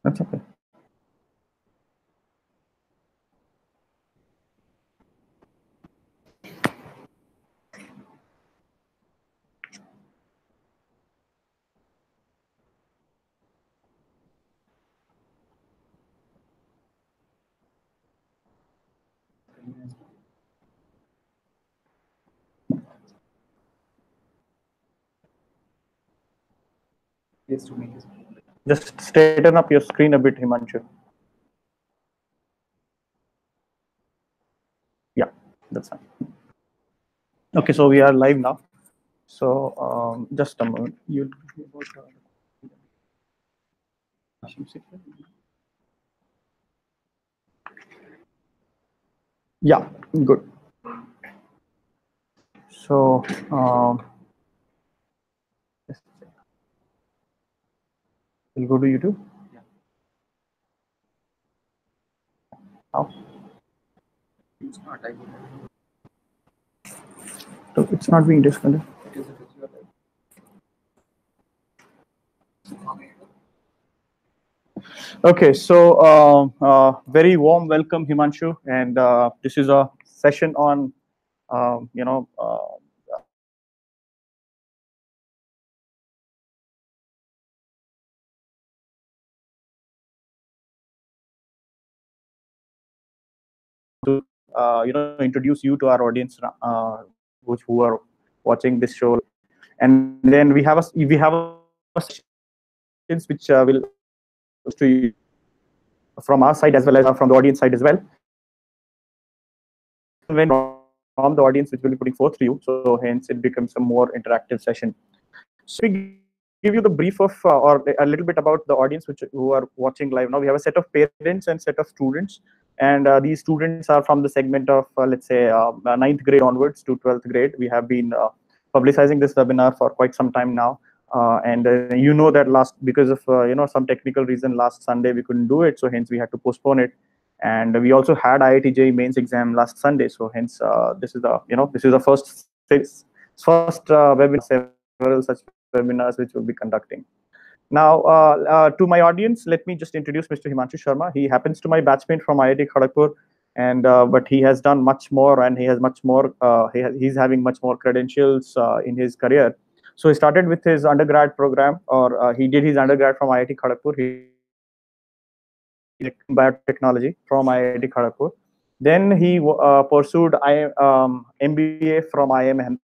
That's okay. Just straighten up your screen a bit, Himanshu. Yeah, that's fine. Okay, so we are live now. So just a moment. Yeah, good. So we'll go to YouTube. How? So it's not being disconnected. Okay, so very warm welcome, Himanshu, and this is a session on you know to introduce you to our audience, who are watching this show, and then we have a sessions which will to you from our side as well as from the audience side as well. When from the audience which will be putting forth to you, so hence it becomes a more interactive session. So we give you the brief of or a little bit about the audience who are watching live now. We have a set of parents and set of students, and these students are from the segment of let's say 9th grade onwards to 12th grade. We have been publicizing this webinar for quite some time now, and you know that because of some technical reason last Sunday we couldn't do it, so hence we had to postpone it. And we also had IIT JEE mains exam last Sunday, so hence this is the first webinar, several such webinars which we'll be conducting. Now, to my audience, let me just introduce Mr. Himanshu Sharma. He happens to my batchmate from IIT Kharagpur, and but he has done much more, and he has much more. He's having much more credentials in his career. So he started with his undergrad program, or he did his undergrad from IIT Kharagpur. He Biotechnology from IIT Kharagpur. Then he pursued MBA from IIM Ahmedabad,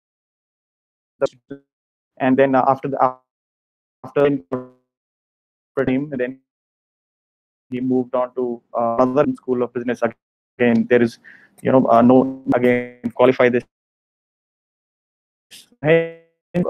and then after team, then he moved on to another school of business. Again, there is no again qualify this. Recent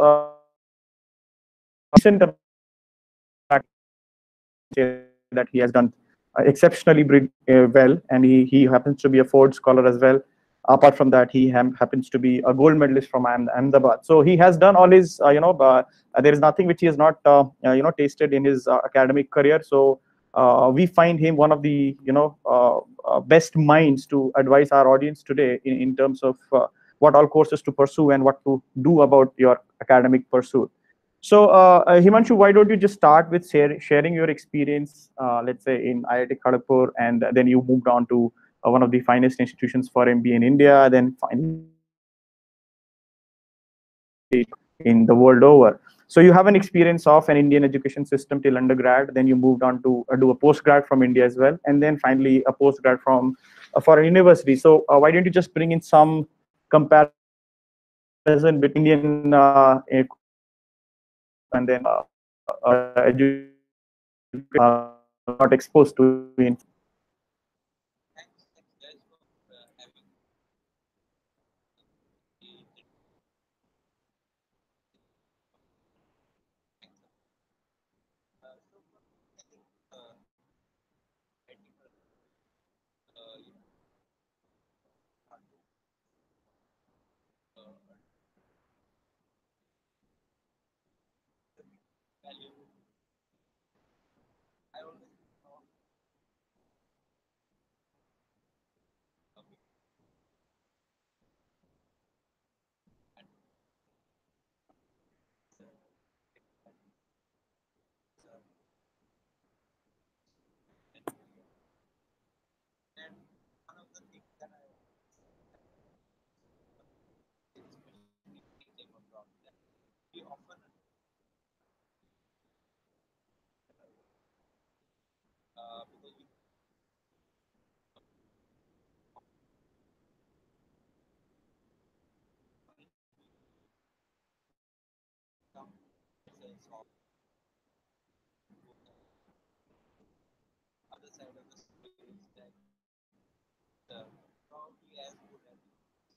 that he has done exceptionally well, and he happens to be a Ford scholar as well. Apart from that, he happens to be a gold medalist from Ahmedabad. So he has done all his there is nothing which he has not tasted in his academic career. So we find him one of the best minds to advise our audience today in terms of what all courses to pursue and what to do about your academic pursuit. So, Himanshu, why don't you just start with sharing your experience, let's say in IIT Kharagpur, and then you moved on to one of the finest institutions for MBA in India, then finally in the world over. So you have an experience of an Indian education system till undergrad, then you moved on to do a postgrad from India as well, and then finally a postgrad from for a university. So why don't you just bring in some comparison between Indian and then not exposed to in.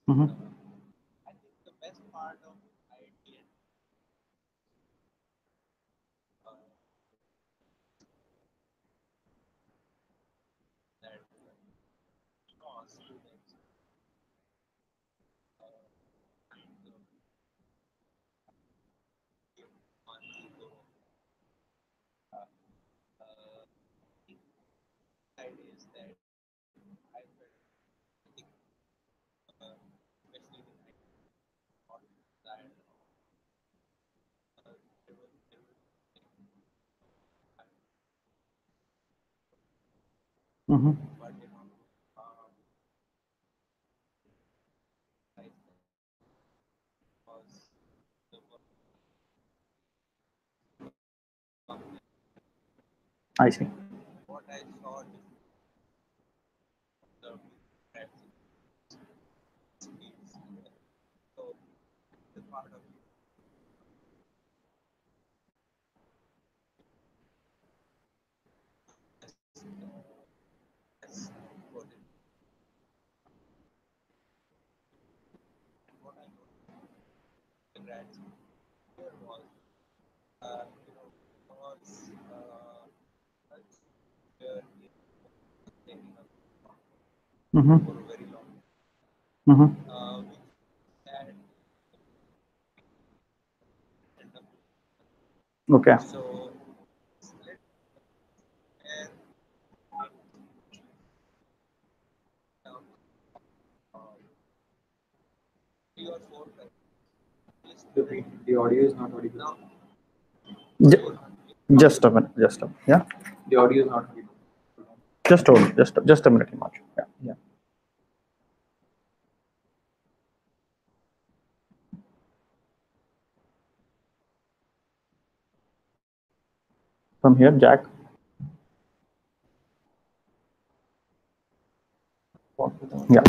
Mhm. Mhm. I see. Mhm. Mhm. Okay. The audio is not audible. Ju- Just a minute. Just a minute. Yeah. The audio is not audible. Just hold. Just a minute, Himanshu. Yeah. Yeah. From here, Jack. Yeah.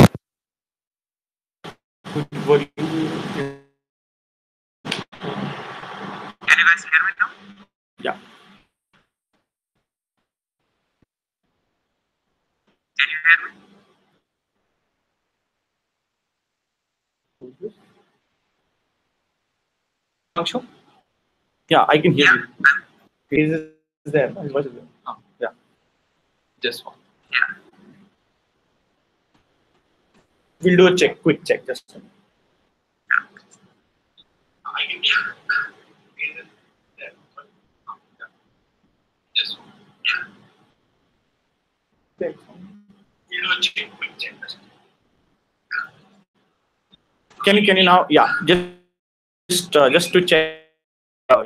Can you guys hear me now? Yeah. Can you hear me? Himanshu? Yeah, I can hear Yeah, you. His is there. His voice is there. Yeah. Just one. yeah. We'll do a check. Quick check. Just a minute. I can hear Just one. you. We'll do a check, quick check. Can you now? Yeah. Just to check. Or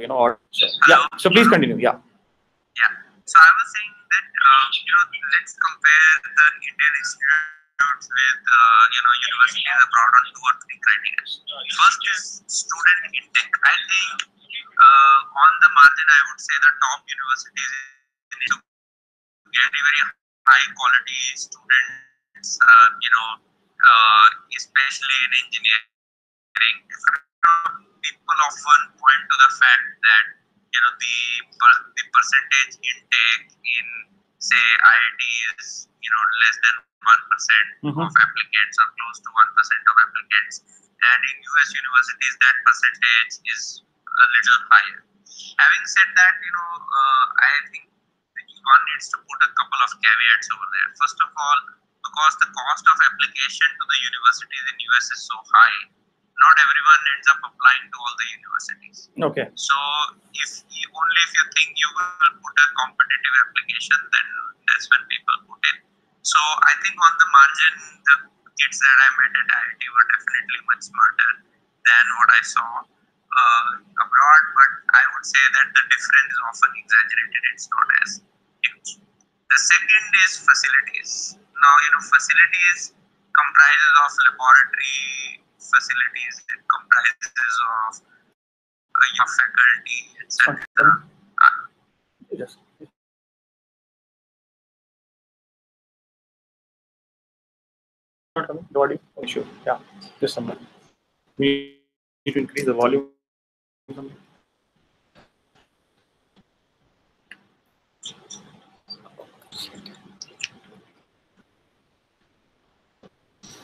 yeah. So please continue. Yeah. Yeah. So I was saying that let's compare the Indian institutes with universities abroad on two or three criteria. First is student intake. I think on the margin, I would say the top universities need to very high quality students. Especially in engineering. People often point to the fact that the percentage intake in say IIT is less than 1% of applicants or close to 1% of applicants, and in US universities that percentage is a little higher. Having said that, I think one needs to put a couple of caveats over there. First of all, because the cost of application to the universities in US is so high, not everyone ends up applying to all the universities. Okay. So only if you think you will put a competitive application, then that's when people put in. So I think on the margin, the kids that I met at IIT were definitely much smarter than what I saw abroad. But I would say that the difference is often exaggerated. It's not as huge. The second is facilities. Now, facilities comprises of laboratory facilities. It comprises of your faculty, etc. Yes. Not coming. The audio. Oh, sure. Yeah. Just a minute. We need to increase the volume.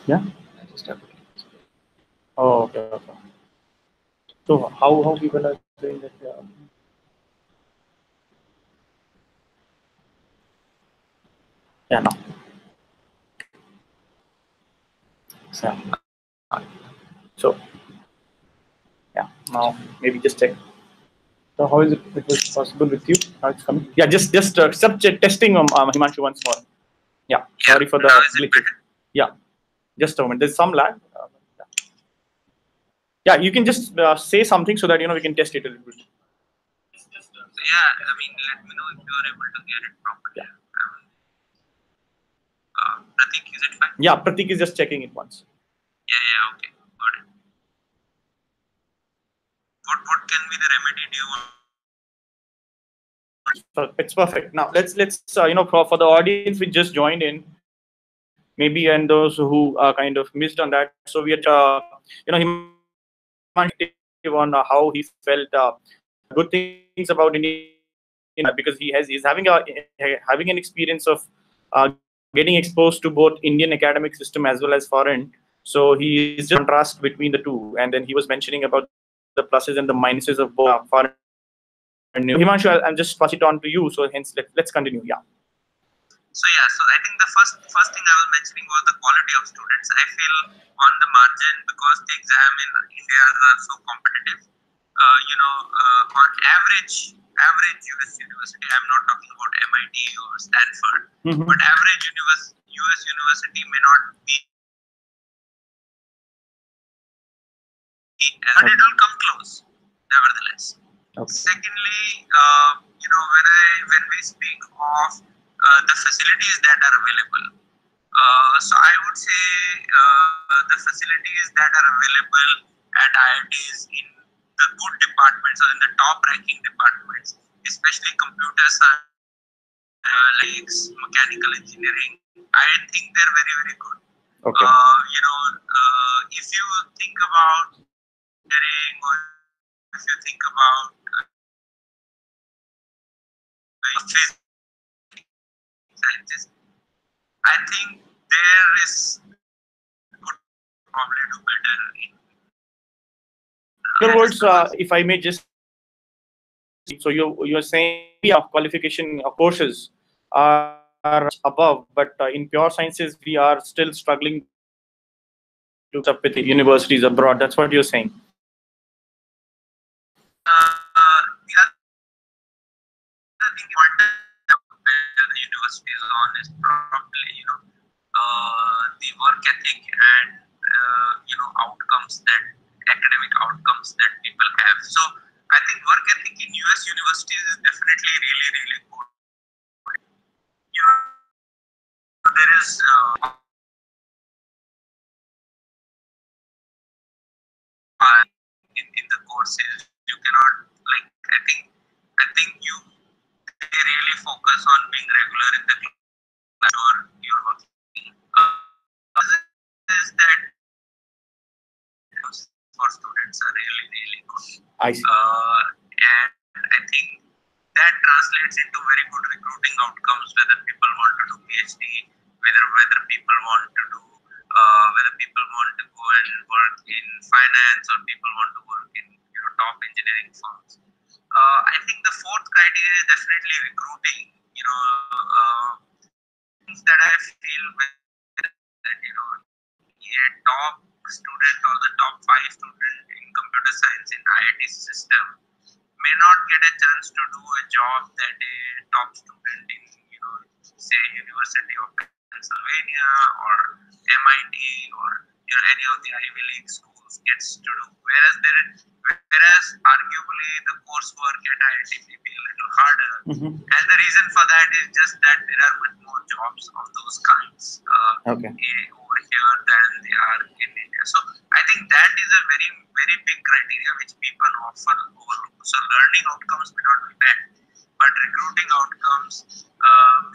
Yeah. I just have to. Oh, okay. Okay. So how people are doing that? Yeah. No. So, so yeah. Now maybe just check. So how is it? It was possible with you? How it's coming? Yeah. Just subject testing Himanshu once more. Yeah. Sorry for the Now is it glitch. better? Yeah. Just a moment. There's some lag. Yeah. You can just say something so that we can test it a little bit. So yeah, I mean, let me know if you are able to hear it properly. Yeah. Pratik, is it fine? Yeah. Pratik is just checking it once. Yeah, okay, got it. What can be the remedy do you want? So it's perfect. Now let's for the audience which just joined in, maybe, and those who kind of missed on that. So we are on how he felt good things about India because he's having an experience of getting exposed to both Indian academic system as well as foreign. So he is just contrast between the two, and then he was mentioning about the pluses and the minuses of both foreign. Himanshu, I'll just pass it on to you. So hence, let's continue. Yeah. So yeah, so I think the first thing I was mentioning was the quality of students. I feel on the margin, because the exam in India are so competitive. On average US university, I'm not talking about MIT or Stanford, but average US university may not be, but it will come close, nevertheless. Okay. Secondly, when we speak of the facilities that are available, so I would say the facilities that are available at IITs in the good departments or in the top ranking departments, especially computer science, like mechanical engineering, I think they're very, very good. Okay. If you think about engineering, or if you think about physics, sciences, I think there is could probably do better in Your words, if I may just, so you're saying qualification courses are above, but in pure sciences we are still struggling to catch up with the universities abroad. That's what you're saying. the other thing where the university is on is probably the work ethic and outcomes, that academic outcomes that people have. So I think work ethic in US universities is definitely really, really good. There is in the courses you cannot, like, I think they really focus on being regular in the class or you're working. Is that for students are really, really good. I see. And I think that translates into very good recruiting outcomes, whether people want to do PhD, whether people want to do whether people want to go and work in finance, or people want to work in top engineering firms. I think the fourth criteria is definitely recruiting. Things that I feel that a top student or the top 5 student in computer science in IIT system may not get a chance to do a job that a top student in say University of Pennsylvania or MIT or any of the Ivy League schools gets to do. Whereas arguably the coursework at IIT may be a little harder, and the reason for that is just that there are much more jobs of those kinds over here than they are in India. So I think that is a very, very big criteria which people often overlook. So learning outcomes may not be bad, but recruiting outcomes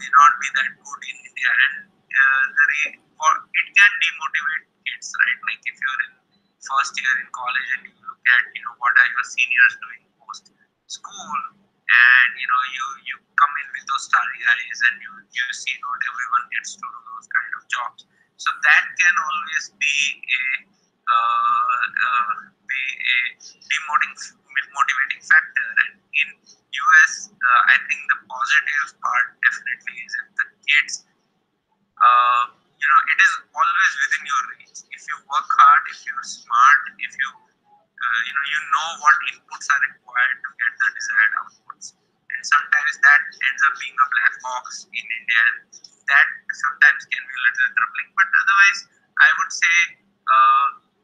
may not be that good in India, and it can demotivate kids, right? Like if you're in first year in college and you look at what are your seniors doing post school, and you come in with those starry eyes, and you see not everyone gets to do those kind of jobs. So that can always be a demotivating factor. And in US, I think the positive part definitely is if the kids, it is always within your reach. If you work hard, if you're smart, if you you know what inputs are required to get the desired outputs. And sometimes that ends up being a black box in India, and that sometimes can be a little troubling. But otherwise, I would say,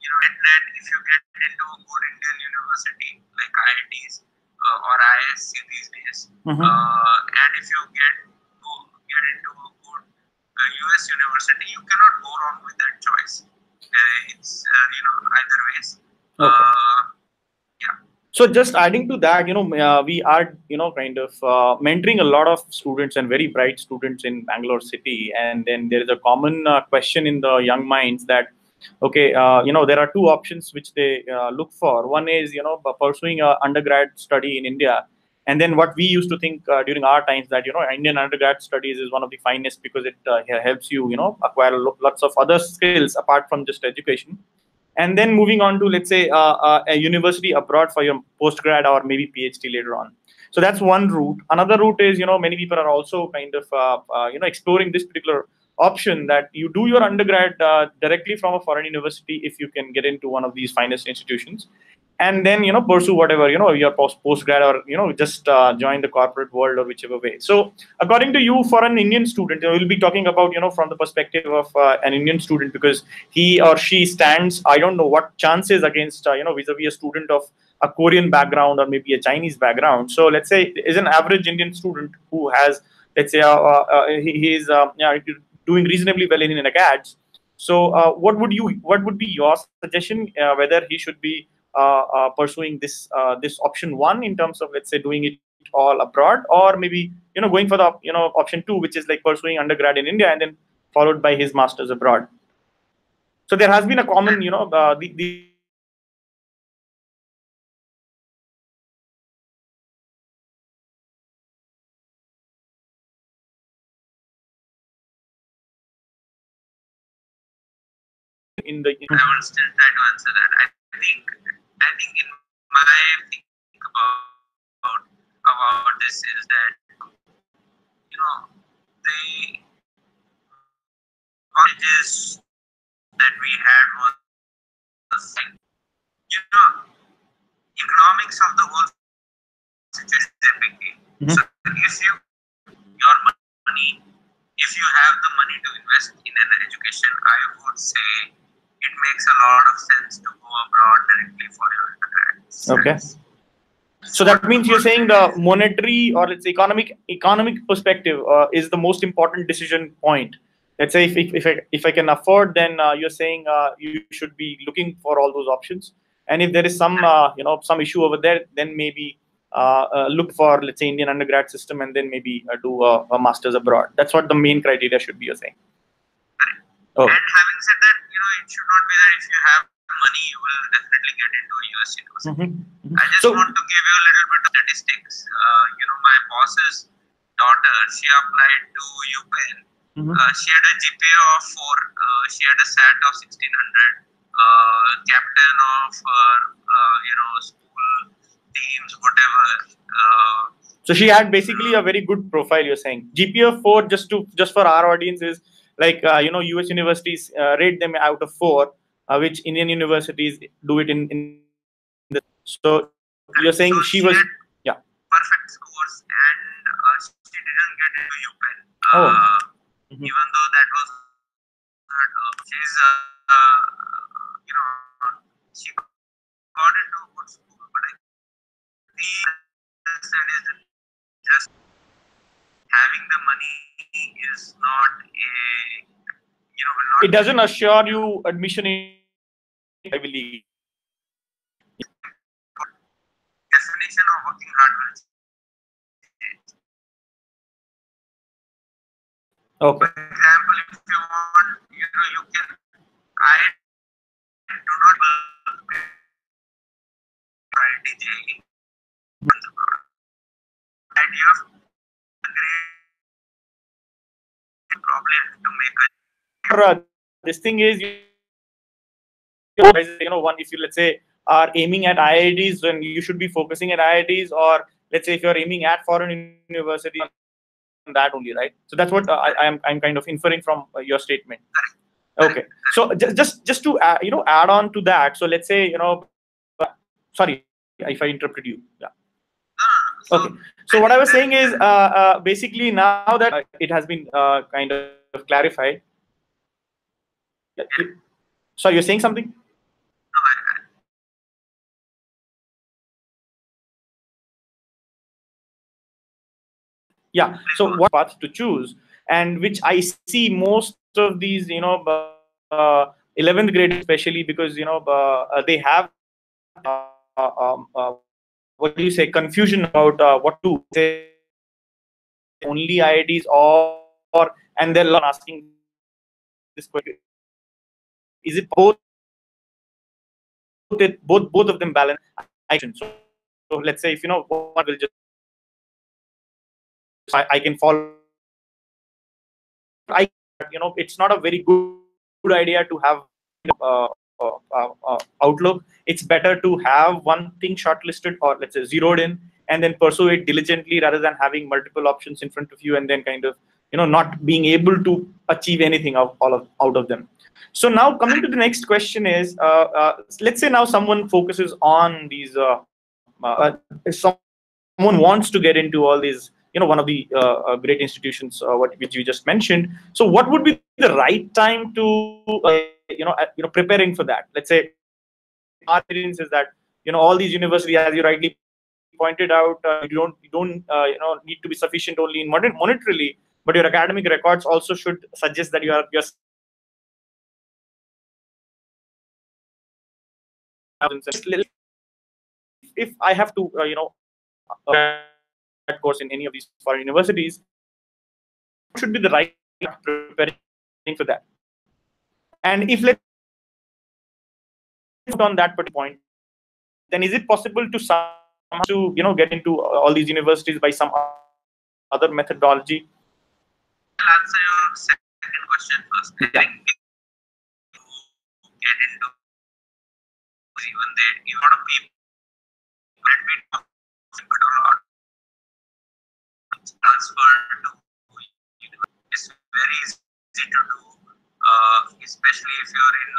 net, if you get into a good Indian university like IITs or ISC these days, and if you get into a good US university, you cannot go wrong with that choice. It's either ways. Okay. Yeah. So just adding to that, we are, kind of mentoring a lot of students and very bright students in Bangalore city. And then there is a common question in the young minds that, okay, there are two options which they look for. One is, pursuing a undergrad study in India. And then what we used to think during our times that, Indian undergrad studies is one of the finest because it helps you, acquire lots of other skills apart from just education. And then moving on to, let's say, a university abroad for your postgrad or maybe PhD later on. So that's one route. Another route is, many people are also kind of, exploring this particular option that you do your undergrad directly from a foreign university if you can get into one of these finest institutions, and then pursue whatever your postgrad, or just join the corporate world or whichever way. So according to you, for an Indian student, we'll be talking about from the perspective of an Indian student, because he or she stands, I don't know what chances against vis-a-vis a student of a Korean background or maybe a Chinese background. So let's say is an average Indian student who has, let's say, he's doing reasonably well in acads. So what would be your suggestion whether he should be pursuing this option one in terms of, let's say, doing it all abroad, or maybe going for the option two, which is like pursuing undergrad in India and then followed by his masters abroad? So there has been a common the in the I will still try to answer that. I think in my think about this is that the advantages that we had was like, economics of the whole situation is a big deal. So if your money, if you have the money to invest in an education, I would say it makes a lot of sense to go abroad directly for your undergrad. Okay. So that means you're saying the monetary, or let's say economic perspective is the most important decision point. Let's say if I can afford, then you're saying you should be looking for all those options. And if there is some some issue over there, then maybe look for, let's say, Indian undergrad system, and then maybe do a master's abroad. That's what the main criteria should be, you're saying. Oh. And having said that, it should not be that if you have money, you will definitely get into a US university. I just want to give you a little bit of statistics. My boss's daughter, she applied to UPenn. She had a GPA of 4. She had a SAT of 1600. Captain of her, school teams, whatever. So she had basically a very good profile. You're saying GPA of 4. Just for our audience is like US universities rate them out of 4, which Indian universities do it in the. So you're saying so she was perfect scores, and she didn't get into UPenn. Even though that was she's she got into a good school, but I think just having the money is not a it doesn't assure you admission in Ivy League. Definition of working hard will change. Okay. For example, if you want, you can. I do not priority JEE. Idea of the grade probably have to make a. this thing is, one, if you, let's say, are aiming at IITs, then you should be focusing at IITs, or let's say if you're aiming at foreign university, on that only, right? So that's what I'm kind of inferring from your statement. Okay. So just to add on to that. So let's say, sorry if I interrupted you. Yeah. Okay. So what I was saying is, basically now that it has been kind of clarified. Yeah, sorry, you're saying something? Yeah. So what path to choose, and which I see most of these, 11th grade, especially because they have what do you say, confusion about what to say, only IITs or and they're asking this question: is it both of them balance? So let's say if one will just I can follow. It's not a very good idea to have outlook. It's better to have one thing shortlisted, or let's say zeroed in, and then pursue it diligently rather than having multiple options in front of you and then kind of not being able to achieve anything out of them. So now coming to the next question is, let's say now someone focuses on these someone wants to get into all these, one of the great institutions, which you just mentioned. So what would be the right time to preparing for that? Let's say our experience is that all these universities, as you rightly pointed out, you don't need to be sufficient only in monetarily, but your academic records also should suggest that you're if I have to that course in any of these foreign universities, should be the right preparing for that. And if let's on that particular point, then is it possible to somehow to get into all these universities by some other methodology? I'll answer your second question first. I think you get into even there, a lot of people that we talk but a lot transfer to university. It's very easy to do, especially if you're in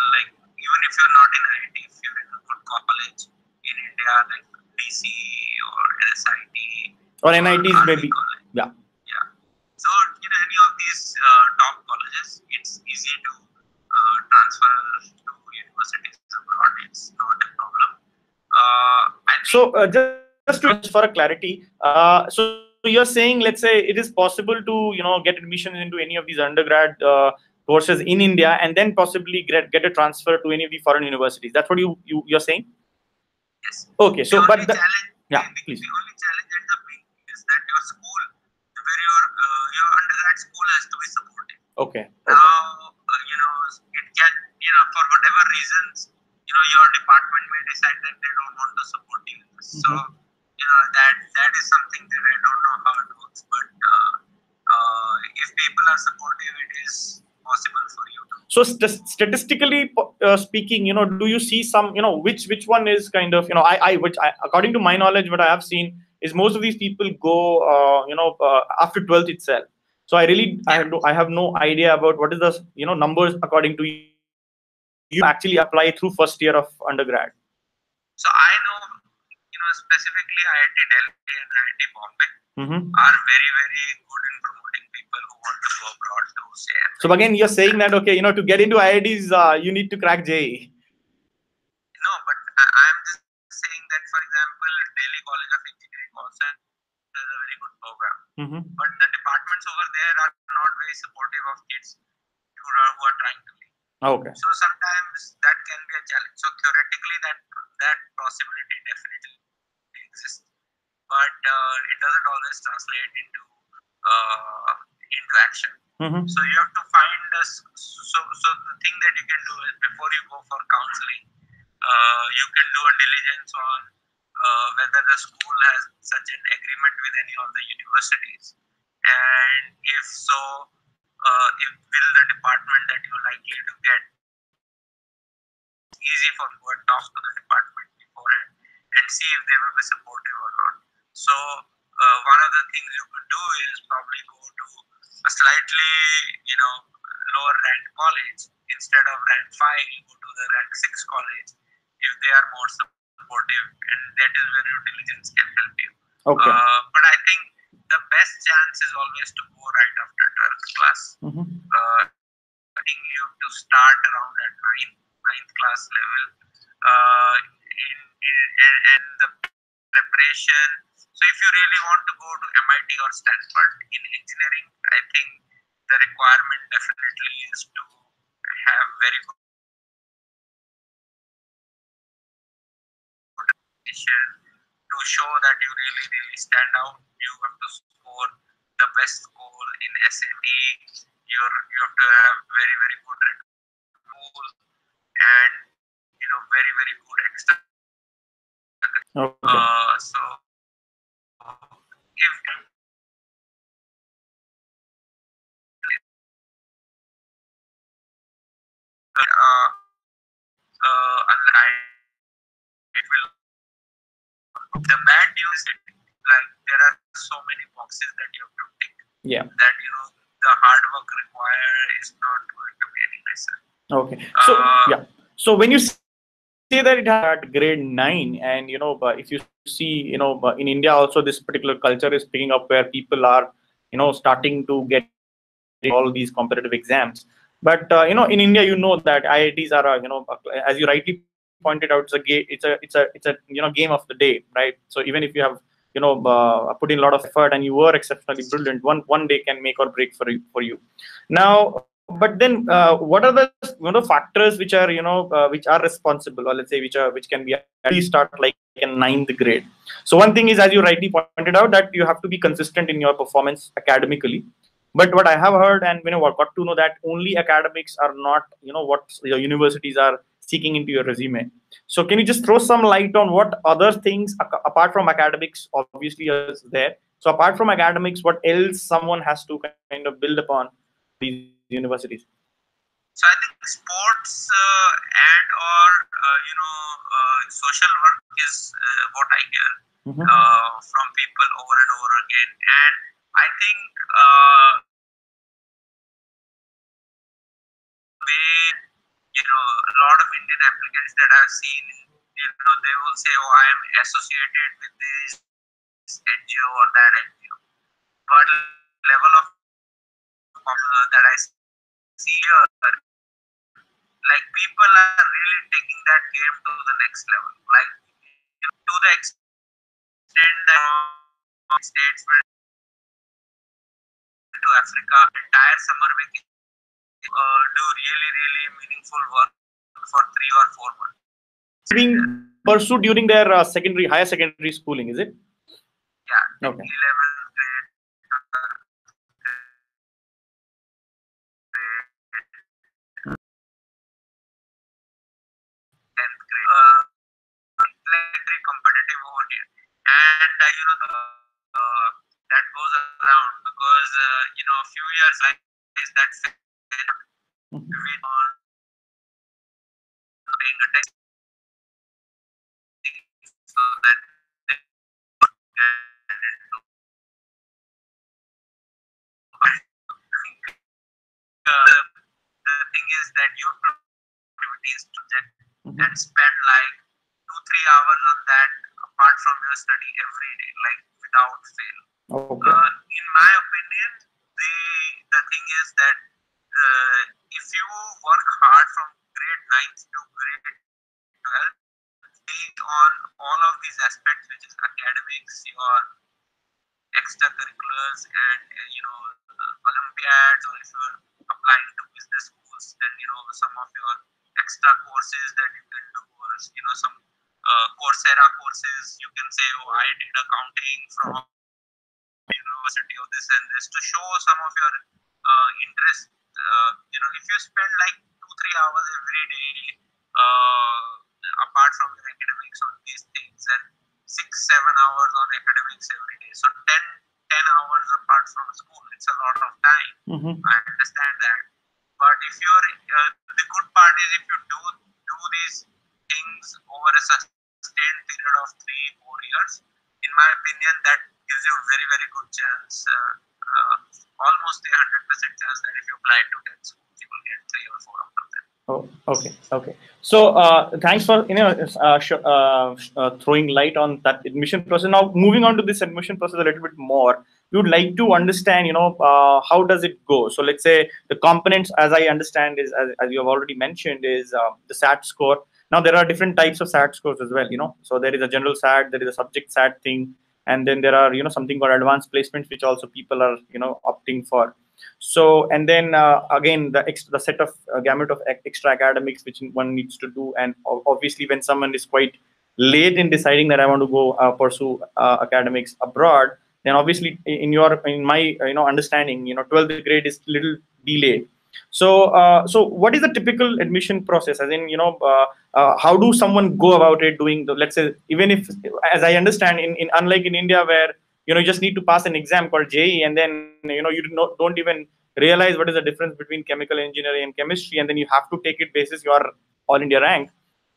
even if you're not in IIT, if you're in a good college in India like DC or SIT or NITs maybe. College. Yeah. So any of these top colleges, it's easy to transfer to universities abroad. It's not a problem. So just for a clarity, so you're saying, let's say it is possible to get admission into any of these undergrad courses in India and then possibly get a transfer to any of the foreign universities. That's what you're saying? Yes. Okay. So, the but only please. The only challenge at the beginning is that your school, where your undergrad school has to be supportive. Okay. Now, it can, for whatever reasons, your department may decide that they don't want to support you. So, that is something that I don't know how it works. But if people are supportive, it is possible for you to. So statistically speaking, do you see some, which one is kind of, which according to my knowledge, what I have seen is most of these people go, after 12th itself. So I have no idea about what is the, numbers according to you actually apply through first year of undergrad. So I know, specifically IIT Delhi and IIT Bombay are very, very good in promoting people who want to go abroad to say. So again, you're saying that, okay, to get into IITs, you need to crack JEE. No, but I'm just saying that, for example, Delhi College of Engineering also has a very good program. But the departments over there are not very supportive of kids who are trying to leave. Okay. So sometimes that can be a challenge. So theoretically, that possibility definitely exists, but it doesn't always translate into action. So you have to find so the thing that you can do is, before you go for counseling, you can do a diligence on whether the school has such an agreement with any of the universities, and if so, if will the department that you're likely to get, easy for you to talk to the department beforehand and see if they will be supportive or not. So one of the things you could do is probably go to a slightly, lower ranked college. Instead of rank 5, you go to the rank 6 college if they are more supportive, and that is where your diligence can help you. Okay. But I think the best chance is always to go right after 12th class. I think you have to start around at ninth class level. And the preparation. So if you really want to go to MIT or Stanford in engineering, I think the requirement definitely is to have very good education. To show that you really stand out, you have to score the best score in SAT. You have to have very good school and very good extra. Okay. So if unlike it will, the bad news is like there are so many boxes that you have to tick. Yeah. That the hard work required is not going to be any lesser. Okay. So yeah. So when you say that it had grade 9, and but if you see, but in India also this particular culture is picking up where people are, starting to get all these competitive exams. But in India, that IITs are, as you rightly pointed out, it's a game of the day, right? So even if you have put in a lot of effort and you were exceptionally brilliant, one day can make or break for you. Now, but then what are the factors which are which are responsible, or let's say which can be start like in 9th grade? So one thing is, as you rightly pointed out, that you have to be consistent in your performance academically. But what I have heard and got to know that only academics are not what your universities are seeking into your resume. So can you just throw some light on what other things apart from academics obviously is there? So apart from academics, what else someone has to kind of build upon these universities? So I think sports and or social work is what I hear from people over and over again, and I think a lot of Indian applicants that I've seen, they will say, "Oh, I am associated with this NGO or that NGO," but level of that I see here, like people are really taking that game to the next level, like to the extent that states will to Africa entire summer vacation, do really meaningful work for 3 or 4 months. Being pursued during their higher secondary schooling, is it? Yeah. Okay. 11th grade. Very competitive over here, and that goes around because a few years like is that we are paying attention so that the thing is that your activities subject and spend like 2-3 hours on that apart from your study every day, like without fail. Okay. In my opinion, the thing is that if you work hard from grade 9th to grade 12th, on all of these aspects, which is academics, your extracurriculars, and Olympiads, or if you're applying to business schools, then some of your extra courses that you can do, or some Coursera courses, you can say, oh, I did accounting from university of this and this, to show some of your interest. If you spend like 2-3 hours every day apart from your academics on these things, and 6-7 hours on academics every day, so 10 hours apart from school, spends a lot of time. Mm-hmm. I understand that. But if you're the good part is if you do these things over a sustained period of 3-4 years, in my opinion, that gives you a very very good chance, almost a 100% chance that if you apply to 10 schools, you will get 3 or 4 out of them. Oh, okay, okay. So thanks for throwing light on that admission process. Now moving on to this admission process a little bit more, we would like to understand, how does it go? So let's say the components, as I understand, is as you have already mentioned, is the SAT score. Now there are different types of SAT scores as well. So there is a general SAT, there is a subject SAT thing, and then there are something called advanced placements, which also people are opting for. So, and then again, the set of gamut of extra academics which one needs to do, and obviously when someone is quite late in deciding that I want to go pursue academics abroad, then obviously in my understanding, 12th grade is little delayed. So so what is the typical admission process? As in, how do someone go about it, doing let's say, even if, as I understand, in unlike in India, where you just need to pass an exam called JE, and then you don't even realize what is the difference between chemical engineering and chemistry, and then you have to take it basis your all India rank.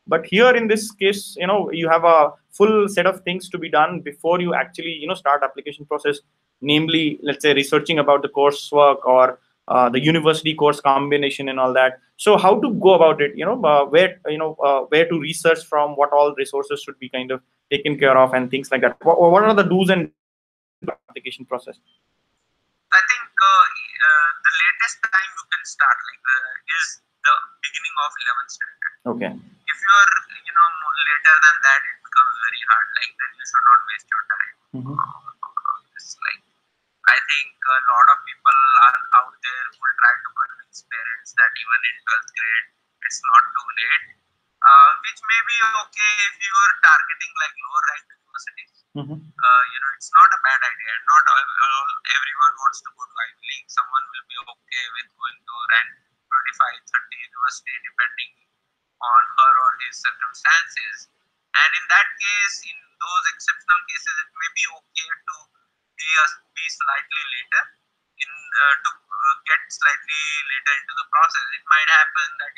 But here in this case, you have a full set of things to be done before you actually start application process, namely, let's say, researching about the coursework or the university course combination and all that. So how to go about it, where to research from, what all resources should be kind of taken care of, and things like that. What are the do's and application process? I think the latest time you can start is the beginning of 11th standard. Okay. If you are later than that, it becomes very hard. Then you should not waste your time. Mm-hmm. It's I think a lot of people are out there who will try to convince parents that even in 12th grade it's not too late, which may be okay if you are targeting lower ranked universities. Mm-hmm. It's not a bad idea. Not everyone wants to go to Ivy League. Someone will be okay with going to rank 25, 30 university depending on her or his circumstances. And in that case, in those exceptional cases, it may be okay to be slightly later to get slightly later into the process. It might happen that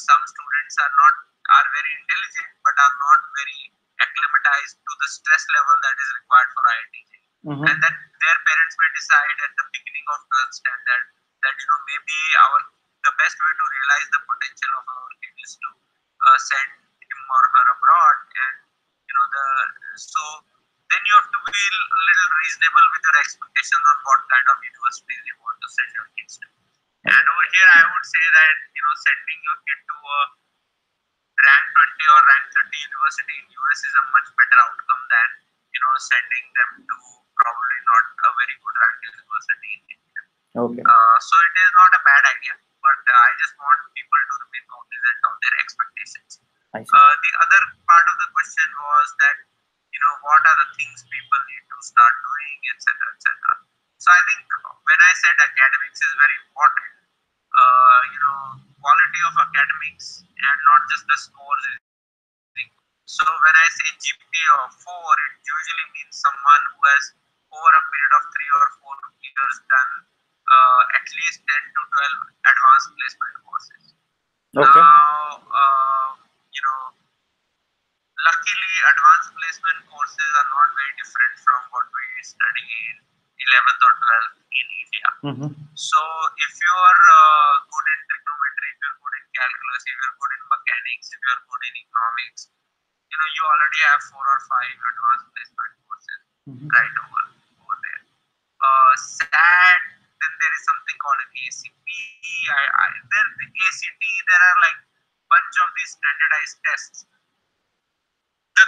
some students are very intelligent but are not very acclimatized to the stress level that is required for IIT. Mm-hmm. And then their parents may decide at the beginning of 12th standard that maybe the best way to realize the potential of our kid is to send him or her abroad, and so then you have to be a little reasonable with your expectations on what kind of universities you want to send your kids to. And over here, I would say that sending your kid to a rank 20 or rank 30 university in US is a much better outcome than sending them to probably not a very good rank university in India. Okay. So it is not a bad idea, but I just want people to remain cognizant of their expectations. The other part of the question was that what are the things people need to start doing, etc., etc. So I think when I said academics is very important, quality of academics and not just the scores is. So when I say GPA of 4, it usually means someone who has over a period of 3 or 4 years done at least 10 to 12 advanced placement courses. Okay. Now, luckily, advanced placement courses are not very different from what we study in 11th or 12th in India. Mm-hmm. So if you are good in trigonometry, if you're good in calculus, if you're good in mechanics, if you're good in economics, you already have 4 or 5 advanced placement courses right over there. SAT, then there is something called an ACT. The ACT, there are bunch of these standardized tests. The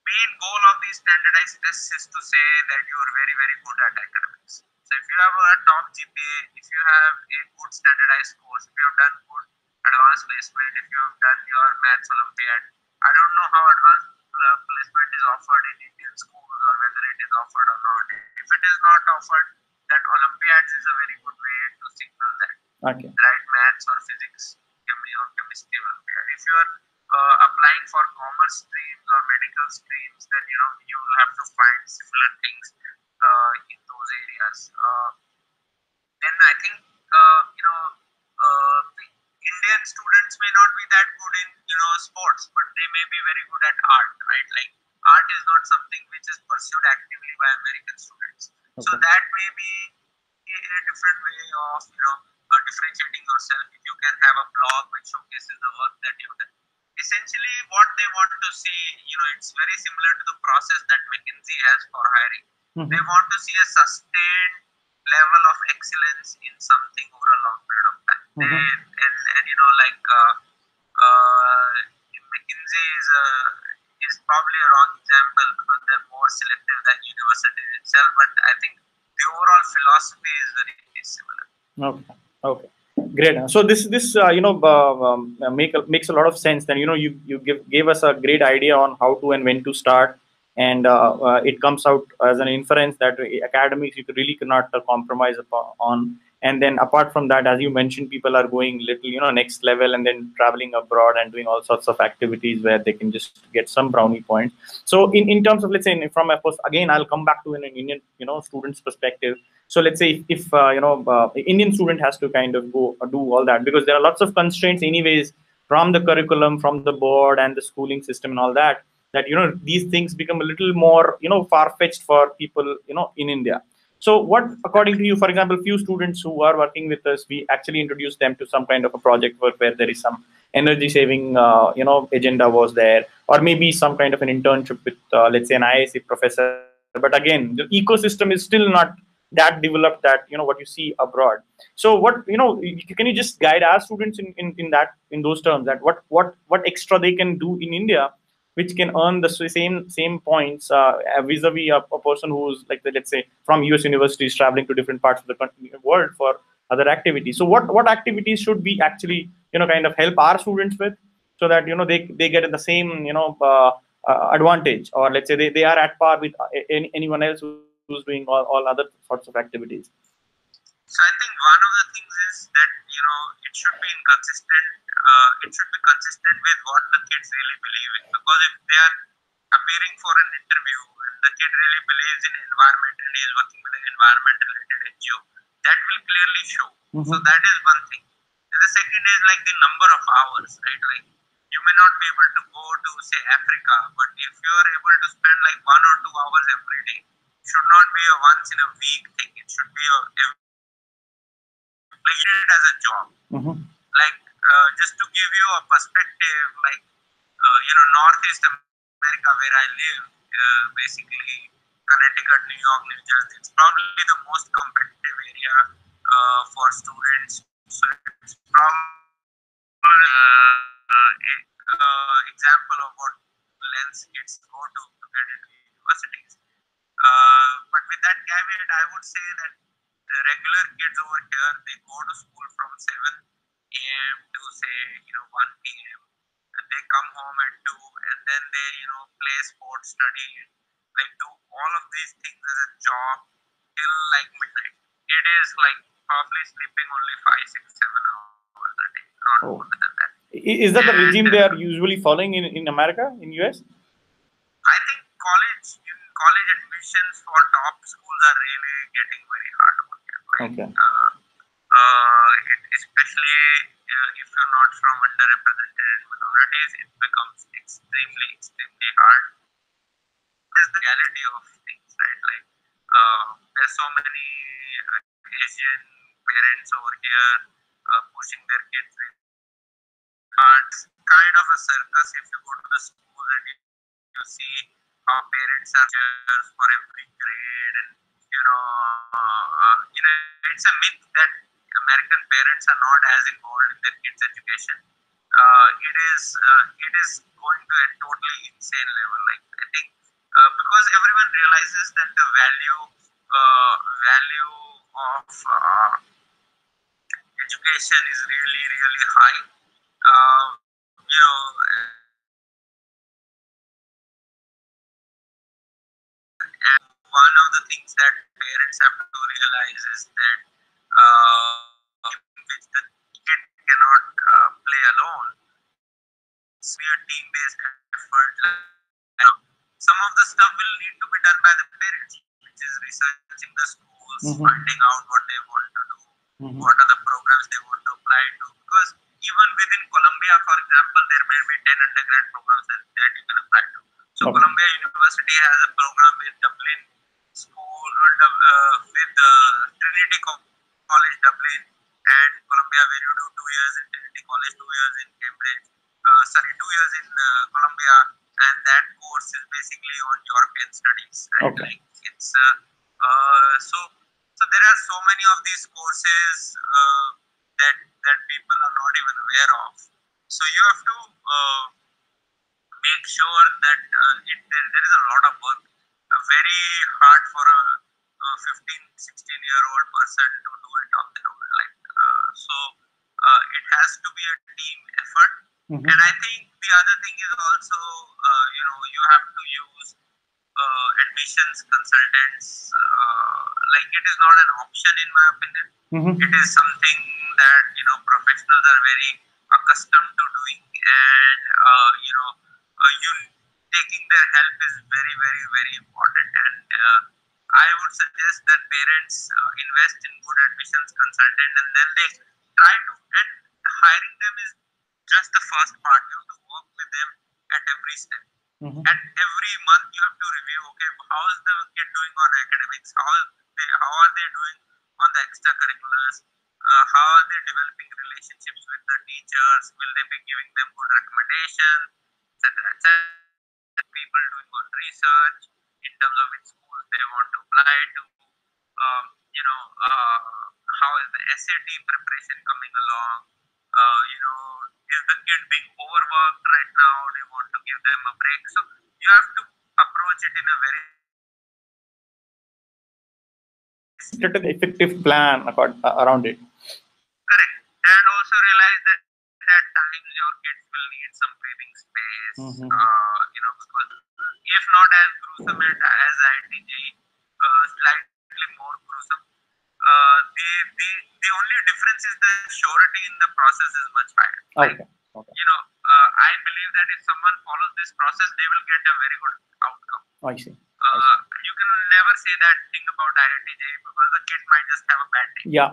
main goal of these standardized tests is to say that you are very, very good at academics. So if you have a top GPA, if you have a good standardized course, if you have done good advanced placement, if you have done your maths Olympiad, I don't know how advanced placement is offered in Indian schools or whether it is offered or not. If it is not offered, then Olympiads is a very good way to signal that. Okay. Right, maths or physics, chemistry Olympiad. If you are applying for commerce streams or medical streams, then you will have to find similar things in those areas. Then I think the Indian students may not be that good in sports, but they may be very good at art, right? Like art is not something which is pursued actively by American students, so that may be a different way of differentiating yourself. If you can have a blog which showcases the work that you've done, essentially what they want to see, it's very similar to the process that McKinsey has for hiring. They want to see a sustained level of excellence in something over a long period of time. McKinsey is probably a wrong example because they're more selective than universities itself, but I think the overall philosophy is very similar. Okay. Okay. Great. So this makes a lot of sense. Then you gave us a great idea on how to and when to start, and it comes out as an inference that academics you really cannot compromise on. And then apart from that, as you mentioned, people are going little next level and then traveling abroad and doing all sorts of activities where they can just get some brownie points. So in terms of, let's say, from of course again I'll come back to an Indian student's perspective. So let's say if Indian student has to kind of go do all that, because there are lots of constraints anyways from the curriculum, from the board and the schooling system and all that, these things become a little more far-fetched for people in India. So what, according to you, for example, few students who are working with us, we actually introduce them to some kind of a project work where there is some energy saving agenda was there, or maybe some kind of an internship with let's say an IIC professor. But again, the ecosystem is still not that developed that what you see abroad. So what can you just guide our students in those terms, that what extra they can do in India which can earn the same points vis-a-vis a person who's like let's say from US universities traveling to different parts of the world for other activities. So what activities should we actually kind of help our students with, so that they get the same advantage, or let's say they are at par with anyone else who's doing all other sorts of activities? So I think one of the things is that it should be inconsistent. It should be consistent with what the kids really believe in. Because if they are appearing for an interview and the kid really believes in environment and he is working with an environment-related NGO, that will clearly show. So that is one thing. And the second is like the number of hours, right? Like you may not be able to go to say Africa, but if you are able to spend like 1 or 2 hours every day, it should not be a once in a week thing. It should be like you it as a job. Like just to give you a perspective, like Northeast America where I live, basically Connecticut, New York, New Jersey, it's probably the most competitive area for students. So it's probably example of what lens kids go to get into universities. But with that caveat, I would say that the regular kids over here, they go to school from 7 a.m. to say 1 p.m. and they come home at 2, and then they play sports, study, like do all of these things as a job till like midnight. It is like probably sleeping only 5, 6, 7 hours a day, not more than that. Is that the regime they are usually following in America, in US? I think college admissions for top schools are really getting very hard over here. Like, especially if you're not from underrepresented minorities, it becomes extremely hard. This is the reality of things, right? Like there's so many Asian parents over here pushing their kids. It's kind of a circus if you go to the school and you see how parents are cheers for every grade, and it's a myth that American parents are not as involved in their kids' education. It is going to a totally insane level. Like I think because everyone realizes that the value of education is really high. And one of the things that parents have to realize is that in which the kid cannot play alone. It's be a team-based effort. Some of the stuff will need to be done by the parents, which is researching the schools, finding out what they want to do, what are the programs they want to apply to. Because even within Columbia, for example, there may be 10 undergrad programs that you can apply to. So Columbia University has a program with Dublin School, with Trinity College Dublin, and Columbia, where you do 2 years in Trinity College, 2 years in Cambridge, 2 years in Columbia, and that course is basically on European studies, right? Okay. Like it's so there are so many of these courses that people are not even aware of. So you have to make sure that there is a lot of work. Very hard for a 15, 16-year-old person to do it on their own. Like it has to be a team effort. And I think the other thing is also you have to use admissions consultants. Like it is not an option in my opinion. It is something that professionals are very accustomed to doing, and you taking their help is very, very, very important. And I would suggest that parents invest in good admissions consultant, and then they try to, and hiring them is just the first part. You have to work with them at every step. And every month you have to review, okay, how is the kid doing on academics? How are they doing on the extracurriculars? How are they developing relationships with the teachers? Will they be giving them good recommendations, etc., etc.? People doing on research in terms of which schools they want to apply to. How is the SAT preparation coming along? Is the kid being overworked right now? Do you want to give them a break? So you have to approach it in a very effective plan around it. correct, and also realize that at times your kids will need some breathing space. Because if not as gruesome as IIT, slightly more gruesome. The only difference is the surety in the process is much higher. Okay. I believe that if someone follows this process, they will get a very good outcome. I see. You can never say that thing about IIT because the kid might just have a bad day. Yeah.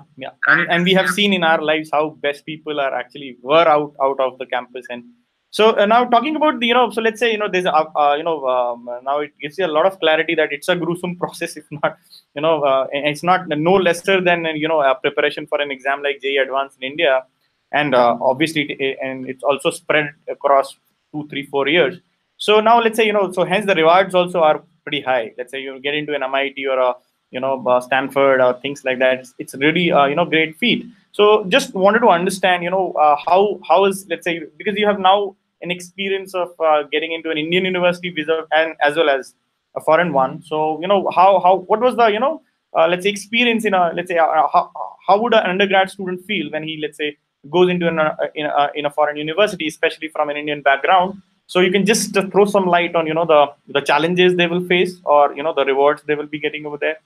And we have seen in our lives how best people were out of the campus. And so now talking about the, so let's say, there's now it gives you a lot of clarity that it's a gruesome process, if not, it's not no lesser than, a preparation for an exam like JEE Advanced in India. And obviously, and it's also spread across 2, 3, 4 years. So now let's say, so hence the rewards also are pretty high. Let's say you get into an MIT or a Stanford or things like that. It's really great feat. So just wanted to understand how is, let's say, because you have now an experience of getting into an Indian university visa and as well as a foreign one. So what was the let's say experience in a, let's say, how would an undergrad student feel when he, let's say, goes into in a foreign university, especially from an Indian background? So you can just throw some light on the challenges they will face, or the rewards they will be getting over there.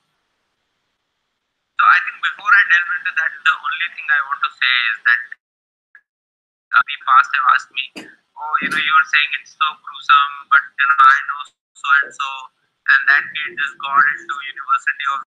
So I think before I delve into that, the only thing I want to say is that the past have asked me, oh, you were saying it's so gruesome, but I know so and so, and that kid just got into University of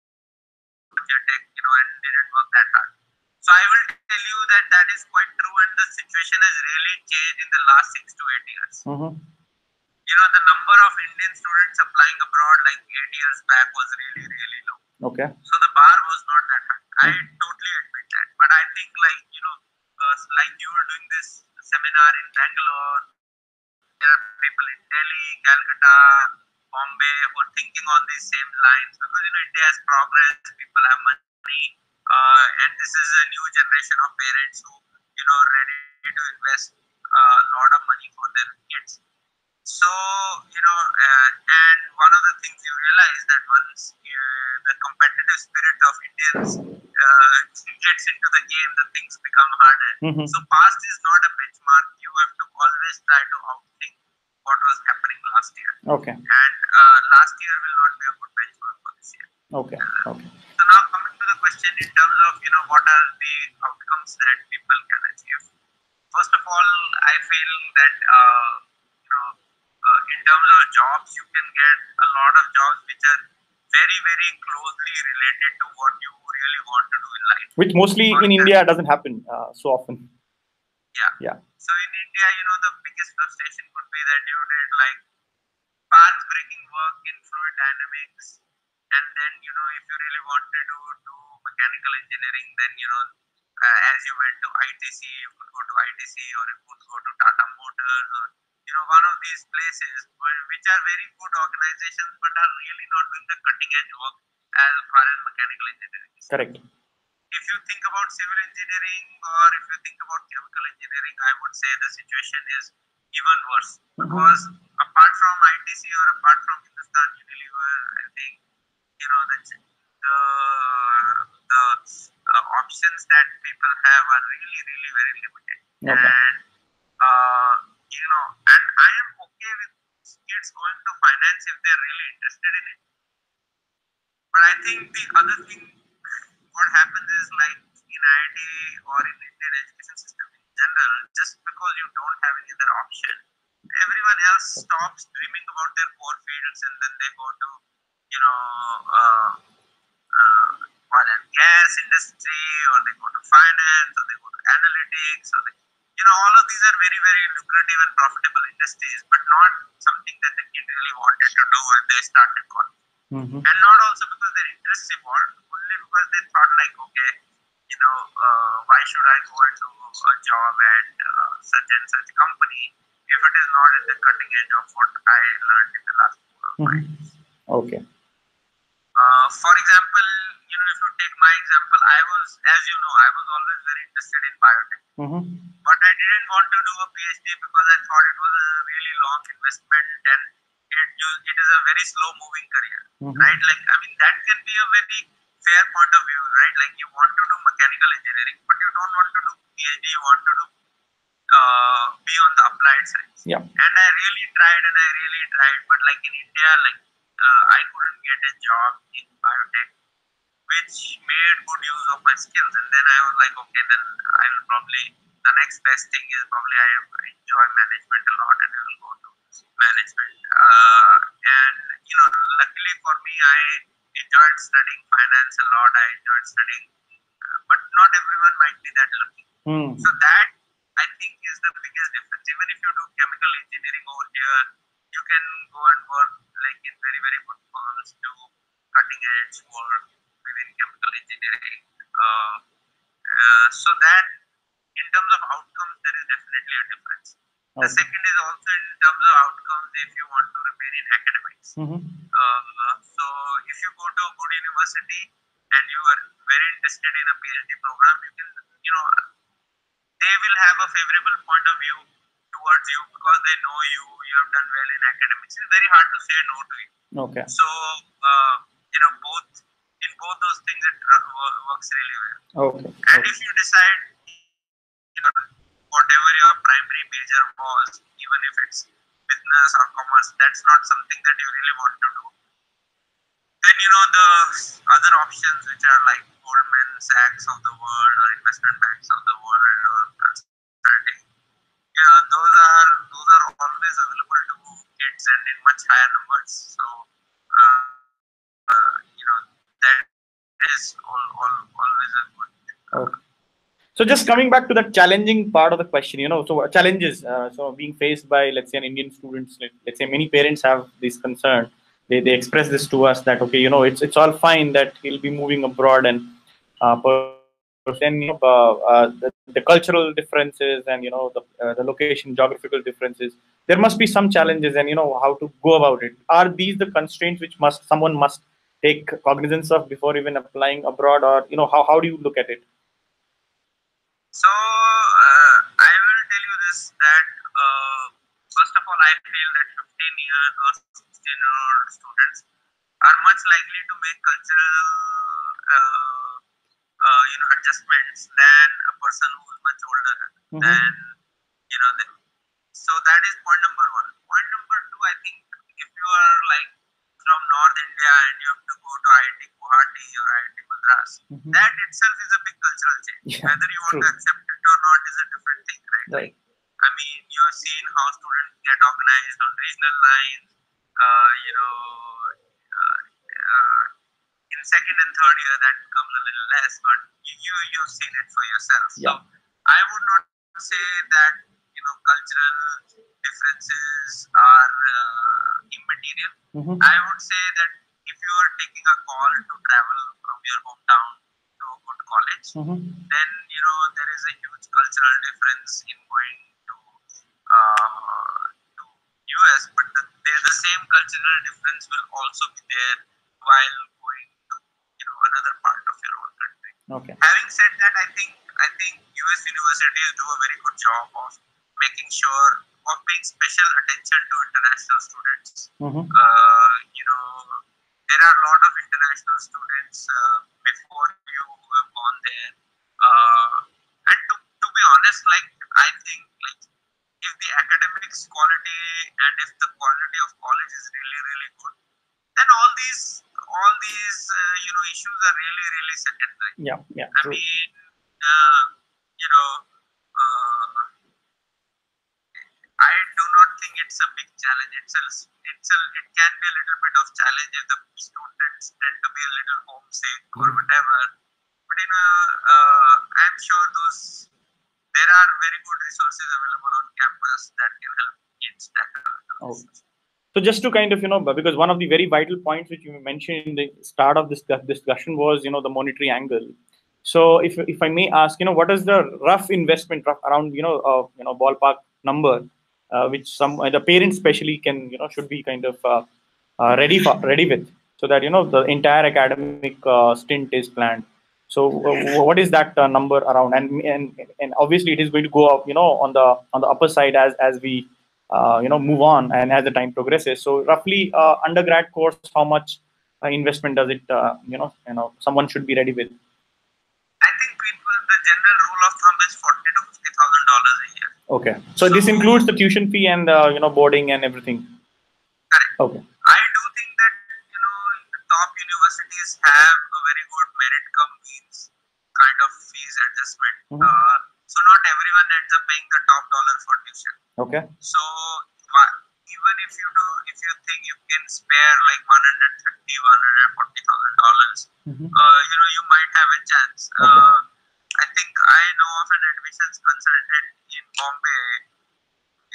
Tech, and didn't work that hard. So I will tell you that that is quite true, and the situation has really changed in the last 6 to 8 years. The number of Indian students applying abroad like 8 years back was really, really low. Okay. So the bar was not that high. I totally admit that. But I think like you were doing this seminar in Bangalore, there are people in Delhi, Calcutta, Bombay who are thinking on these same lines, because India has progressed, people have money, and this is a new generation of parents who ready to invest a lot of money for their kids. So and one of the things you realize that once the competitive spirit of Indians gets into the game, the things become harder. So past is not a benchmark. You have to always try to outthink what was happening last year. Okay. And last year will not be a good benchmark for this year. Okay. So now coming to the question in terms of what are the outcomes that people can achieve. First of all, I feel that in terms of jobs, you can get a lot of jobs which are very, very closely related to what you really want to do in life. Which mostly in India doesn't happen so often. Yeah. So in India, the biggest frustration could be that you did like path-breaking work in fluid dynamics, and then if you really wanted to do mechanical engineering, then as you went to ITC, you could go to ITC, or you could go to Tata Motors, or one of these places which are very good organizations but are really not doing the cutting edge work as far as mechanical engineering is. Correct. If you think about civil engineering, or if you think about chemical engineering, I would say the situation is even worse, because apart from ITC or apart from Hindustan Unilever, I think the options that people have are really, really very limited. Okay. And I am okay with kids going to finance if they are really interested in it. But I think the other thing, what happens is, like in IIT or in Indian education system in general, just because you don't have any other option, everyone else stops dreaming about their core fields, and then they go to oil and gas industry, or they go to finance, or they go to analytics, or all of these are very, very lucrative and profitable industries, but not something that the kid really wanted to do when they started college. And not also because their interests evolved, only because they thought like, okay, why should I go and do a job at such and such company if it is not at the cutting edge of what I learned in the last 4 or 5 years. Okay. For example, if you take my example, I was always very interested in biotech. But I didn't want to do a PhD because I thought it was a really long investment, and it is a very slow moving career, right? Like, I mean, that can be a very fair point of view, right? Like, you want to do mechanical engineering, but you don't want to do PhD, you want to do be on the applied side. Yeah. And I really tried, but like in India, like I couldn't get a job in biotech which made good use of my skills. And then I was like, okay, then I will probably, the next best thing is probably I enjoy management a lot, and I will go to management. And luckily for me, I enjoyed studying finance a lot. I enjoyed studying, but not everyone might be that lucky. So that, I think, is the biggest difference. Even if you do chemical engineering over here, you can go and work like in very, very good firms, do cutting edge work within chemical engineering. So that, in terms of outcomes, there is definitely a difference. The second is also in terms of outcomes if you want to remain in academics. So if you go to a good university and you are very interested in a PhD program, you can, they will have a favorable point of view towards you because they know you have done well in academics. It's very hard to say no to you. Okay. So, both those things, it works really well. Okay. And if you decide, whatever your primary major was, even if it's business or commerce, that's not something that you really want to do, then the other options, which are like Goldman Sachs of the world, or investment banks of the world, or consulting, those are always available to kids, and in much higher numbers. So that is always a good. Okay. So just coming back to the challenging part of the question, so challenges, so being faced by, let's say, an Indian students, let's say many parents have this concern. They express this to us that, okay, it's all fine that he'll be moving abroad, and the cultural differences, and the location, geographical differences, there must be some challenges, and how to go about it. Are these the constraints which someone must take cognizance of before even applying abroad, or how do you look at it? So I will tell you this, that first of all, I feel that 15 years or 16-year-old students are much likely to make cultural adjustments than a person who is much older than them. So that is point number one. Point number two, I think, if you are like from North India and you have to go to IIT Guwahati or IIT Madras, that itself is a big cultural change. Yeah, whether you want to accept it or not is a different thing, right? Right. I mean, you've seen how students get organized on regional lines, in second and third year that becomes a little less, but you've seen it for yourself. Yeah. So I would not say that cultural differences are immaterial. I would say that if you are taking a call to travel from your hometown to a good college, then there is a huge cultural difference in going to US, but the same cultural difference will also be there while going to another part of your own country. Okay. Having said that, I think US universities do a very good job of making sure of paying special attention to international students. There are a lot of international students before you have gone there, and to be honest, I think if the academics quality and if the quality of college is really really good, then all these issues are really really secondary. Yeah. I True. mean, I do not think it's a big challenge. It can be a little bit of challenge if the students tend to be a little homesick or whatever. But I'm sure there are very good resources available on campus that can help kids tackle those. So just to kind of, because one of the very vital points which you mentioned in the start of this discussion was, the monetary angle. So if I may ask, what is the rough investment around, ballpark number, which the parents especially can, should be kind of ready with, so that, the entire academic stint is planned. So what is that number around? And obviously it is going to go up, on the upper side as we move on and as the time progresses. So roughly undergrad course, how much investment does it someone should be ready with? I think the general rule of thumb is $40,000 to $50,000 a year. Okay, so this includes the tuition fee and boarding and everything. Correct. Okay. I do think that the top universities have a very good merit cum means kind of fees adjustment. So not everyone ends up paying the top dollar for tuition. Okay. So even if you think you can spare like $140,000, you might have a chance. I think I know of an admissions consultant in Bombay,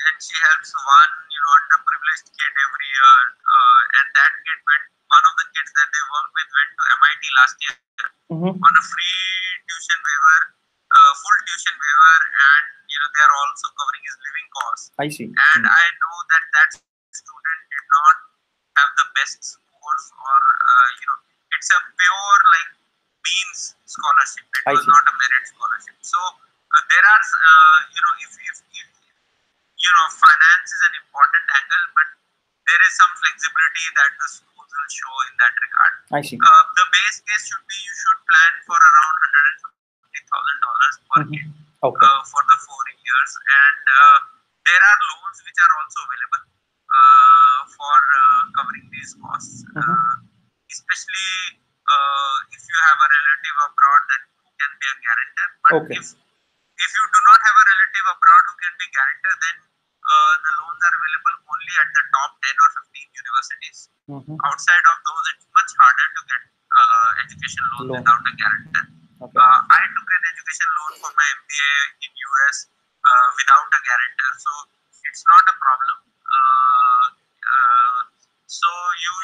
and she helps one underprivileged kid every year, and that kid one of the kids that they work with went to MIT last year on a free tuition waiver, full tuition waiver, and they are also covering his living costs. I see. And I know that student did not have the best scores, or it's a pure means scholarship. It was not a merit scholarship. So there are if finance is an important angle, but there is some flexibility that the schools will show in that regard. I see. The base case should be you should plan for around $150,000 per kid for the 4 years, and there are loans which are also available for covering these costs, especially if you have a relative abroad who can be a guarantor. But if you do not have a relative abroad who can be guarantor, then the loans are available only at the top 10 or 15 universities. Outside of those, it's much harder to get education loan without a guarantor. I took an education loan for my MBA in US without a guarantor, so it's not a problem. So you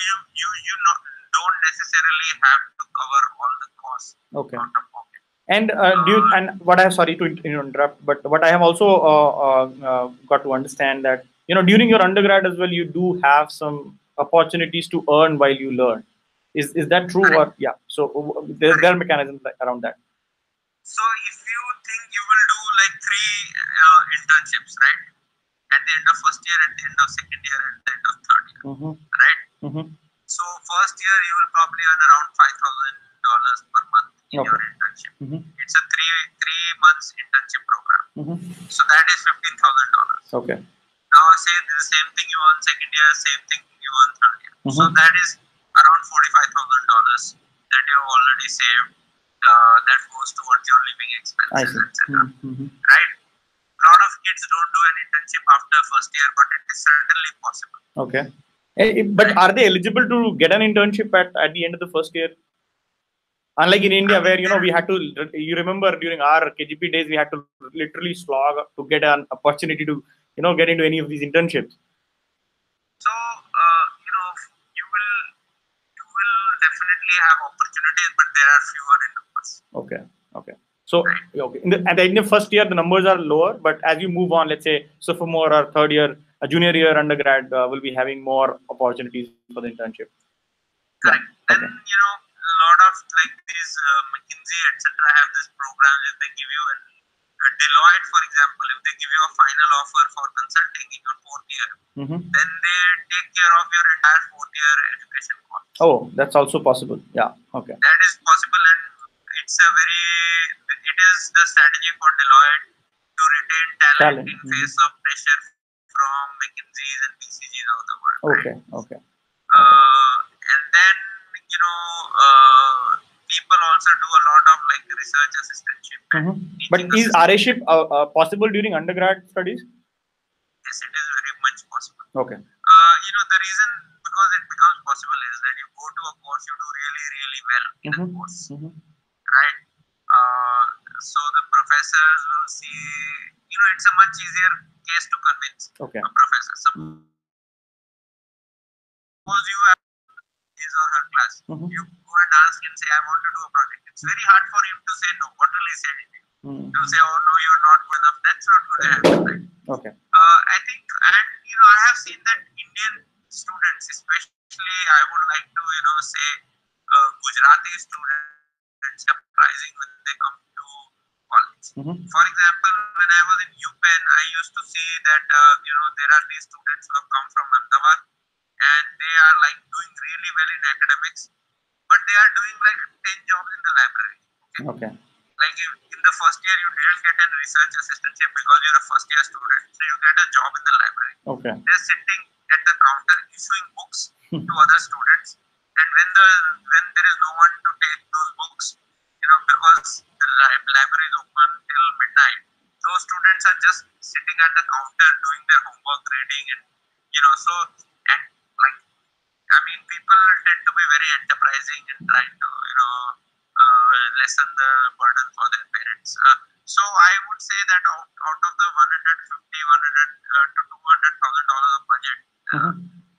don't necessarily have to cover all the costs out of pocket. And what I have, sorry to interrupt, but what I have also got to understand that during your undergrad as well, you do have some opportunities to earn while you learn. Is that true? Or so there are mechanisms around that. So if you think you will do like 3 internships, right? At the end of first year, at the end of second year, at the end of third year, right? So first year you will probably earn around $5,000 per month in your internship. It's a 3 months internship program. So that is $15,000. Okay. Now say the same thing you earn second year, same thing you earn third year. So that is around $45,000 that you have already saved. That goes towards your living expenses, etc. Right? A lot of kids don't do an internship after first year, but it is certainly possible. Okay. But are they eligible to get an internship at the end of the first year? Unlike in India, where we had to, you remember during our KGP days, we had to literally slog to get an opportunity to get into any of these internships. So you will definitely have opportunities, but there are fewer in numbers. Okay. So okay, in the first year the numbers are lower, but as you move on, let's say sophomore or third year, a junior year undergrad will be having more opportunities for the internship. Correct. Then a lot of like these McKinsey etc. have this program. If they give you a Deloitte, for example, if they give you a final offer for consulting in your fourth year, then they take care of your entire fourth year education cost. Oh, that's also possible. Yeah. Okay. That is possible, and it is the strategy for Deloitte to retain talent in face of pressure from McKinsey's and BCG's of the world. Okay. Right? Okay. And then people also do a lot of like research assistantship. But is RAship possible during undergrad studies? Yes, it is very much possible. Okay. The reason because it becomes possible is that you go to a course, you do really, really well in a course, right? So the professors will see, it's a much easier case to convince a professor. Suppose you have his or her class, you go and ask and say, I want to do a project. It's very hard for him to say no. What will he say to you? He'll say, oh no, you're not good enough. That's not going to happen, right? Okay. I think, and I have seen that Indian students, especially, I would like to, say Gujarati students, surprising when they come to college. For example, when I was in UPenn, I used to see that, there are these students who have come from Ahmedabad and they are like doing really well in academics, but they are doing like 10 jobs in the library. Okay. Like in the first year, you didn't get a research assistantship because you're a first year student, so you get a job in the library. Okay. They're sitting at the counter issuing books to other students, and when there is no one to take those books, because the library is open till midnight, those students are just sitting at the counter doing their homework, reading, and people tend to be very enterprising and trying to lessen the burden for their parents. So I would say that out of the $150 to $200,000 of budget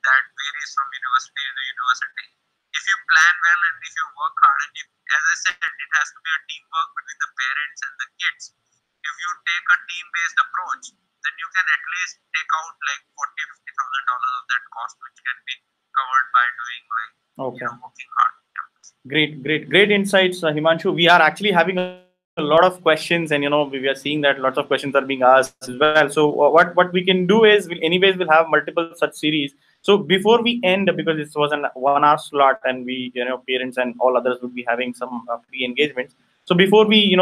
that varies from university to university, if you plan well and if you work hard, and as I said, it has to be a teamwork between the parents and the kids. If you take a team-based approach, then you can at least take out like $40,000-$50,000 of that cost, which can be covered by doing like working hard. Great insights, Himanshu. We are actually having a lot of questions, and we are seeing that lots of questions are being asked as well. So what we can do is we'll have multiple such series. So before we end, because this was an 1 hour slot, and we parents and all others would be having some free engagements. So before we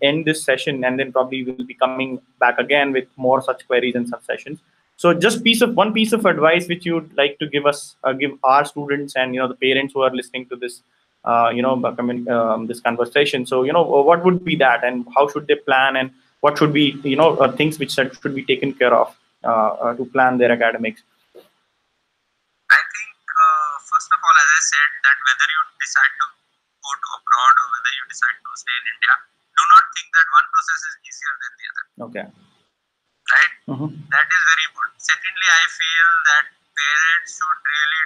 end this session, and then probably we'll be coming back again with more such queries and such sessions. So just one piece of advice which you'd like to give our students and the parents who are listening to this this conversation. So what would be that, and how should they plan, and what should be things which should be taken care of to plan their academics? I think first of all, as I said, that whether you decide to go to abroad or whether you decide to stay in India, do not think that one process is easier than the other. Okay. Right? That is very important. Secondly, I feel that parents should really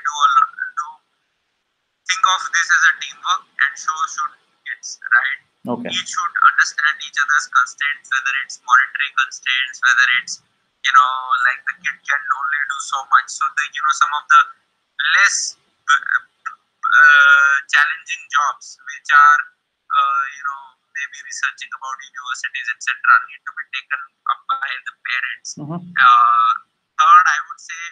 think of this as a teamwork, and so should kids, right? Okay. Each should understand each other's constraints, whether it's monetary constraints, whether it's like the kid can only do so much. So some of the less challenging jobs, which are maybe researching about universities, etc., need to be taken up by the parents. Third, I would say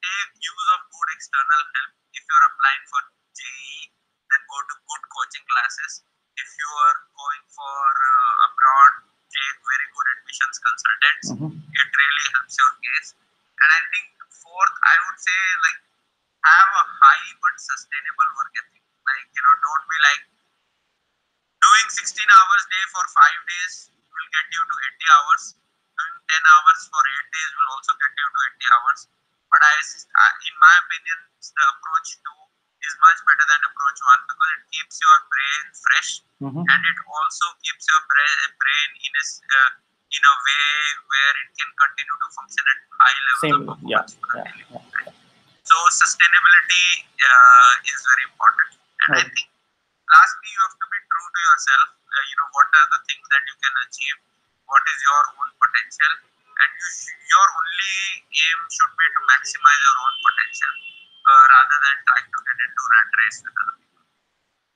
take use of good external help. If you're applying for JEE, then go to good coaching classes. If you are going for abroad, take very good admissions consultants. It really helps your case. And I think fourth, I would say have a high but sustainable work ethic. Don't be doing 16 hours day for 5 days will get you to 80 hours. Doing 10 hours for 8 days will also get you to 80 hours. But in my opinion, the approach 2 is much better than approach 1 because it keeps your brain fresh, and it also keeps your brain in a way where it can continue to function at high levels of performance. So sustainability is very important, and I think lastly you have to be true to yourself. What are the things that you can achieve, what is your own potential, and your only aim should be to maximize your own potential rather than trying to get into rat race with other people.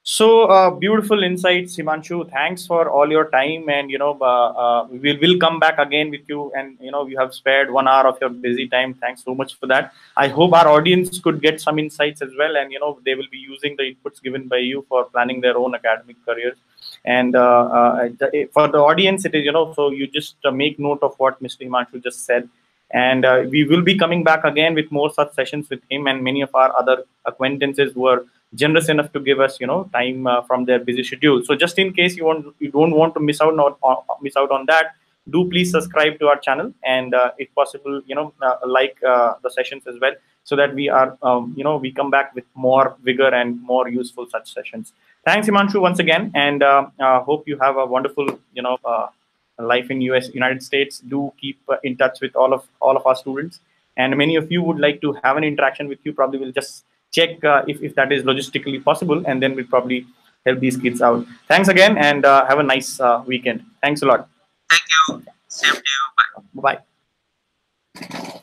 So beautiful insights, Himanshu. Thanks for all your time, and we will come back again with you. And you have spared 1 hour of your busy time. Thanks so much for that. I hope our audience could get some insights as well, and they will be using the inputs given by you for planning their own academic careers. And for the audience, it is so you just make note of what Mr. Himanshu just said. And we will be coming back again with more such sessions with him and many of our other acquaintances who are generous enough to give us time from their busy schedule. So just in case you don't want to miss out on that, do please subscribe to our channel, and if possible like the sessions as well, so that we are we come back with more vigor and more useful such sessions. Thanks, Himanshu, once again, and hope you have a wonderful life in United States. Do keep in touch with all of our students, and many of you would like to have an interaction with you. Probably will just check if that is logistically possible, and then we'll probably help these kids out. Thanks again, and have a nice weekend. Thanks a lot. Thank you. Same to you. Bye. Bye.